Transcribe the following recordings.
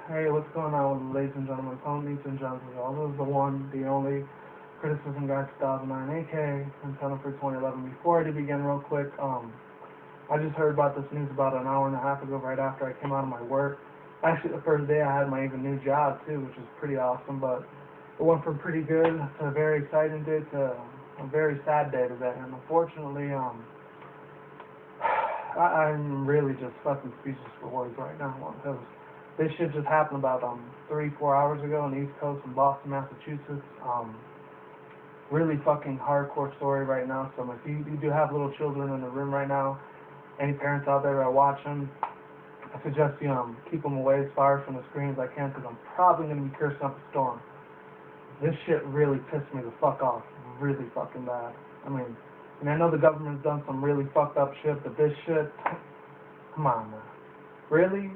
Hey, what's going on, ladies and gentlemen? Ponies and gentlemen. This is the one, the only criticism guy 2009, AK Nintendofreak2011. Before I do begin, real quick, I just heard about this news about an hour and a half ago, right after I came out of my work. Actually, the first day I had my even new job too, which is pretty awesome. But it went from pretty good to a very exciting day to a very sad day today. And unfortunately, I'm really just fucking speechless for words right now, because this shit just happened about 3-4 hours ago on the East Coast in Boston, Massachusetts. Really fucking hardcore story right now. So if you do have little children in the room right now, any parents out there that are watching, I suggest you keep them away as far from the screen as I can, because I'm probably going to be cursing up a storm. This shit really pissed me the fuck off, really fucking bad. I mean, and I know the government's done some really fucked up shit, but this shit, come on, man. Really?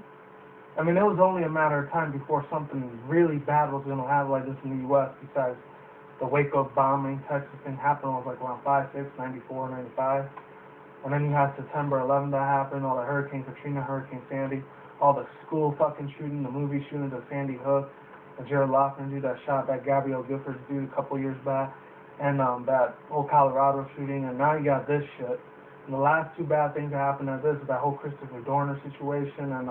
I mean, it was only a matter of time before something really bad was going to happen like this in the U.S. besides the Waco bombing, Texas thing happened. It was like around 5, 6, 94, 95. And then you had September 11th that happened, all the Hurricane Katrina, Hurricane Sandy, all the school fucking shooting, the movie shooting, the Sandy Hook, the Jared Loughner dude that shot that Gabrielle Giffords dude a couple years back, and that whole Colorado shooting, and now you got this shit. And the last two bad things that happened at this is that whole Christopher Dorner situation and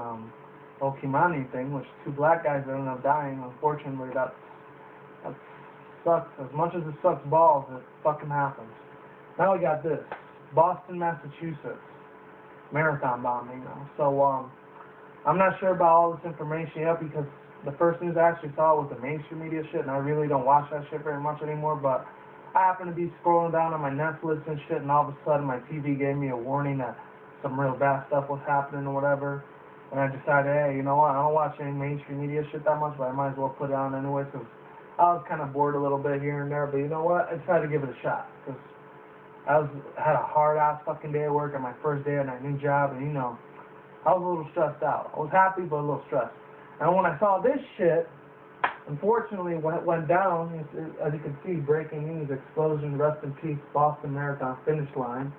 whole Kimani thing, which 2 black guys that ended up dying. Unfortunately, that sucks. As much as it sucks balls, it fucking happens. Now we got this. Boston, Massachusetts, marathon bombing, you know. So, I'm not sure about all this information yet, because the first news I actually saw was the mainstream media shit, and I really don't watch that shit very much anymore, but I happened to be scrolling down on my Netflix and shit, and all of a sudden my TV gave me a warning that some real bad stuff was happening or whatever, and I decided, hey, you know what, I don't watch any mainstream media shit that much, but I might as well put it on anyway, because I was kind of bored a little bit here and there, but you know what, I decided to give it a shot, because I had a hard-ass fucking day at work on my first day at my new job, and you know, I was a little stressed out. I was happy, but a little stressed. And when I saw this shit, unfortunately, when it went down, as you can see, breaking news, explosion, rest in peace, Boston Marathon finish line.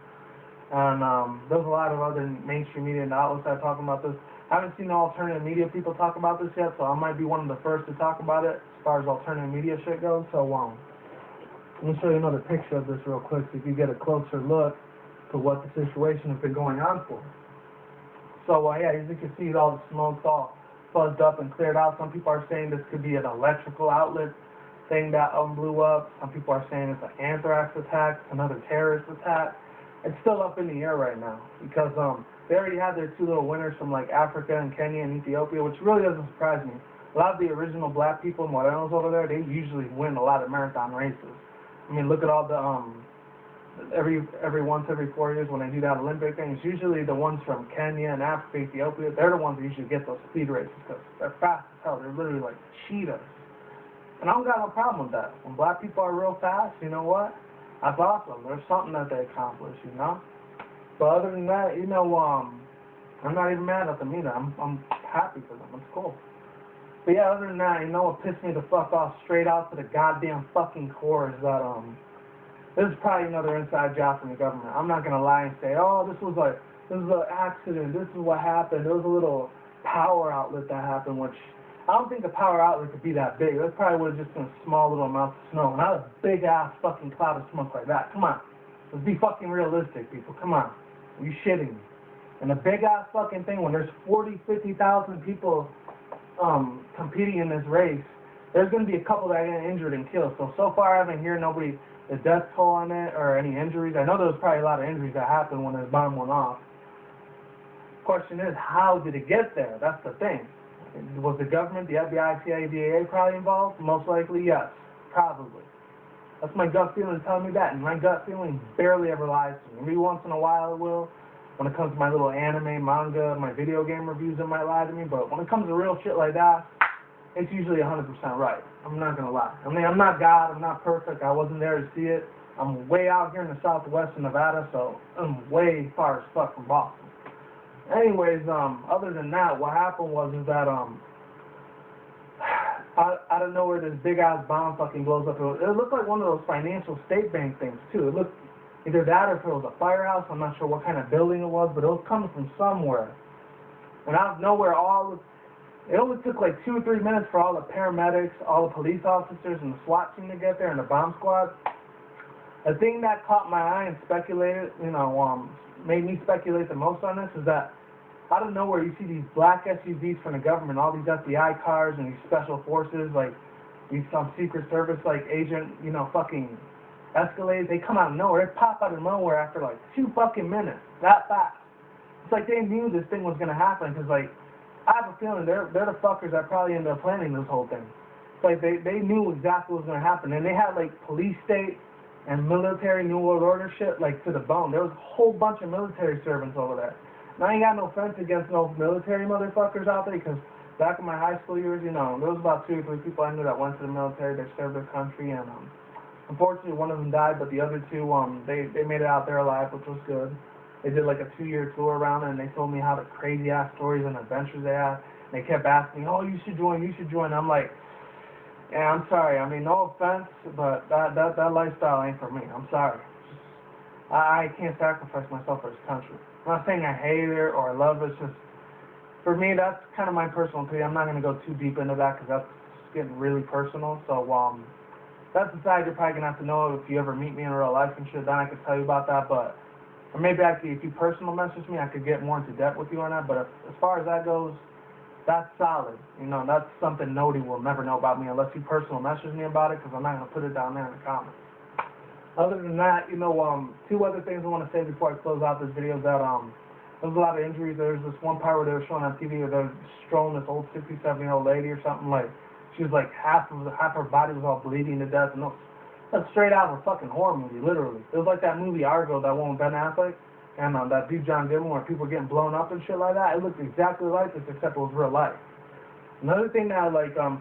And there's a lot of other mainstream media and outlets that are talking about this. I haven't seen the alternative media people talk about this yet, so I might be one of the first to talk about it as far as alternative media shit goes. So, let me show you another picture of this real quick so you can get a closer look to what the situation has been going on for. So, yeah, as you can see, all the smoke's all fuzzed up and cleared out. Some people are saying this could be an electrical outlet thing that blew up. Some people are saying it's an anthrax attack, another terrorist attack. It's still up in the air right now, because they already had their 2 little winners from like Africa and Kenya and Ethiopia, which really doesn't surprise me. A lot of the original black people and morenos over there, they usually win a lot of marathon races. I mean, look at all the every 4 years when they do that Olympic thing, it's usually the ones from Kenya and Africa, Ethiopia. They're the ones that usually get those speed races, because they're fast as hell. They're literally like cheetahs. And I don't got no problem with that. When black people are real fast, you know what? That's awesome. There's something that they accomplish, you know? But other than that, you know, I'm not even mad at them either. I'm happy for them. It's cool. But yeah, other than that, you know what pissed me the fuck off straight out to the goddamn fucking core is that, this is probably another inside job from the government. I'm not going to lie and say, oh, this was an accident, this is what happened. There was a little power outlet that happened, which I don't think a power outlet could be that big. That probably would have just been a small little amount of snow, not a big-ass fucking cloud of smoke like that. Come on. Let's be fucking realistic, people. Come on. Are you shitting me? And a big-ass fucking thing, when there's 40,000, 50,000 people competing in this race, there's going to be a couple that get injured and killed. So far I haven't heard nobody, the death toll on it or any injuries. I know there was probably a lot of injuries that happened when this bomb went off. Question is, how did it get there? That's the thing. Was the government, the FBI, CIA, DAA probably involved? Most likely, yes. Probably. That's my gut feeling telling me that, and my gut feeling barely ever lies to me. Maybe once in a while it will. When it comes to my little anime, manga, my video game reviews, it might lie to me, but when it comes to real shit like that, it's usually 100% right. I'm not going to lie. I mean, I'm not God, I'm not perfect, I wasn't there to see it. I'm way out here in the southwest of Nevada, so I'm way far as fuck from Boston. Anyways, other than that, what happened was that, out of nowhere, this big-ass bomb fucking blows up. It looked like one of those financial state bank things, too. It looked either that or if it was a firehouse. I'm not sure what kind of building it was, but it was coming from somewhere. And out of nowhere, It only took like 2 or 3 minutes for all the paramedics, all the police officers, and the SWAT team to get there, and the bomb squad. The thing that caught my eye and speculated, made me speculate the most on this is that out of nowhere you see these black SUVs from the government, all these FBI cars and these special forces, like these some Secret Service like agent, fucking Escalades. They come out of nowhere. They pop out of nowhere after like 2 fucking minutes. That fast. It's like they knew this thing was gonna happen because like I have a feeling they're the fuckers that probably ended up planning this whole thing. It's like they knew exactly what was gonna happen, and they had like police state and military New World Order shit like to the bone. There was a whole bunch of military servants over there. And I ain't got no offense against no military motherfuckers out there because back in my high school years, there was about 2 or 3 people I knew that went to the military. They served their country, and unfortunately one of them died, but the other 2, they made it out there alive, which was good. They did like a 2-year tour around it, and they told me how the crazy ass stories and adventures they had. And they kept asking me, "Oh, you should join, you should join." I'm like, yeah, I'm sorry. I mean, no offense, but that lifestyle ain't for me. I'm sorry. I can't sacrifice myself for this country. I'm not saying I hate it or I love it. It's just, for me, that's kind of my personal opinion. I'm not going to go too deep into that because that's getting really personal. So, that's the side you're probably going to have to know if you ever meet me in real life and shit. Then I could tell you about that. But, or maybe actually, if you personal message me, I could get more into depth with you on that. But as far as that goes, that's solid. That's something nobody will never know about me unless you personal message me about it, because I'm not going to put it down there in the comments. Other than that, 2 other things I want to say before I close out this video is that there was a lot of injuries. There was this one part where they were showing on TV where they were strolling this old 67-year-old lady or something, like she was like half her body was all bleeding to death, and that's straight out of a fucking horror movie, literally. It was like that movie Argo, that one with Ben Affleck, and that dude John Goodman, where people were getting blown up and shit like that. It looked exactly like this, except it was real life. Another thing that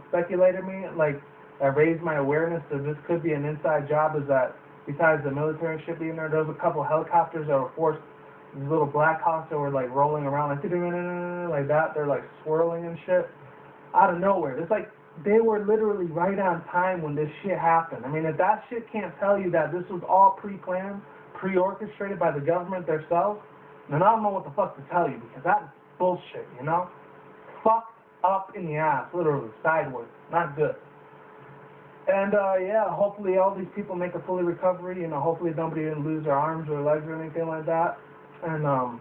speculated me, that raised my awareness that this could be an inside job, is that besides the military shit being there, was a couple helicopters that were forced, these little Black Hawks that were like rolling around like that. They're like swirling and shit out of nowhere. It's like they were literally right on time when this shit happened. I mean, if that shit can't tell you that this was all pre-planned, pre-orchestrated by the government themselves, then I don't know what the fuck to tell you, because that is bullshit, Fucked up in the ass, literally, sideways. Not good. And, yeah, hopefully all these people make a fully recovery, hopefully nobody didn't lose their arms or legs or anything like that. And,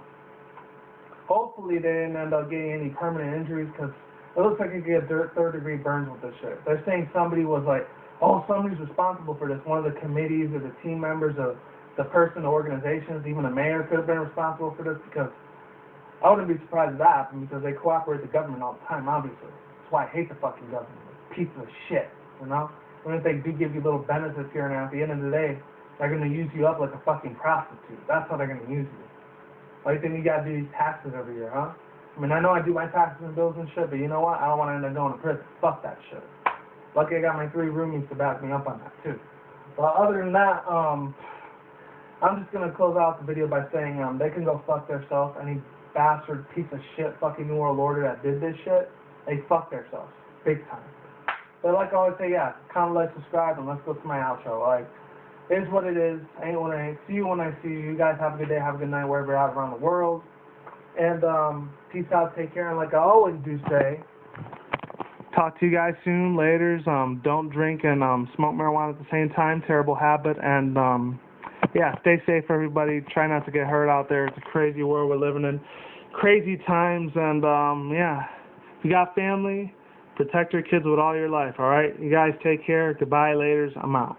hopefully they didn't end up getting any permanent injuries, because it looks like you could get 3rd-degree burns with this shit. They're saying somebody was like, oh, somebody's responsible for this. One of the committees or the team members of the person, the organizations, even the mayor could have been responsible for this, because I wouldn't be surprised if that happened, because they cooperate with the government all the time, obviously. That's why I hate the fucking government. Pieces of shit, Even if they do give you little benefits here and there, at the end of the day, they're going to use you up like a fucking prostitute. That's how they're going to use you. Why do you think you got to do these taxes every year, huh? I mean, I know I do my taxes and bills and shit, but you know what? I don't want to end up going to prison. Fuck that shit. Lucky I got my 3 roomies to back me up on that, too. But other than that, I'm just going to close out the video by saying they can go fuck themselves. Any bastard piece of shit fucking New World Order that did this shit, they fuck themselves. Big time. But like I always say, yeah, comment, like, subscribe, and let's go to my outro. It is what it is. Ain't what it ain't. See you when I see you. You guys have a good day. Have a good night wherever you're out around the world. And peace out. Take care. And like I always do say, talk to you guys soon. Laters. Don't drink and smoke marijuana at the same time. Terrible habit. And yeah, stay safe, everybody. Try not to get hurt out there. It's a crazy world we're living in. Crazy times. And yeah, if you got family, protect your kids with all your life, all right? You guys take care. Goodbye, laters. I'm out.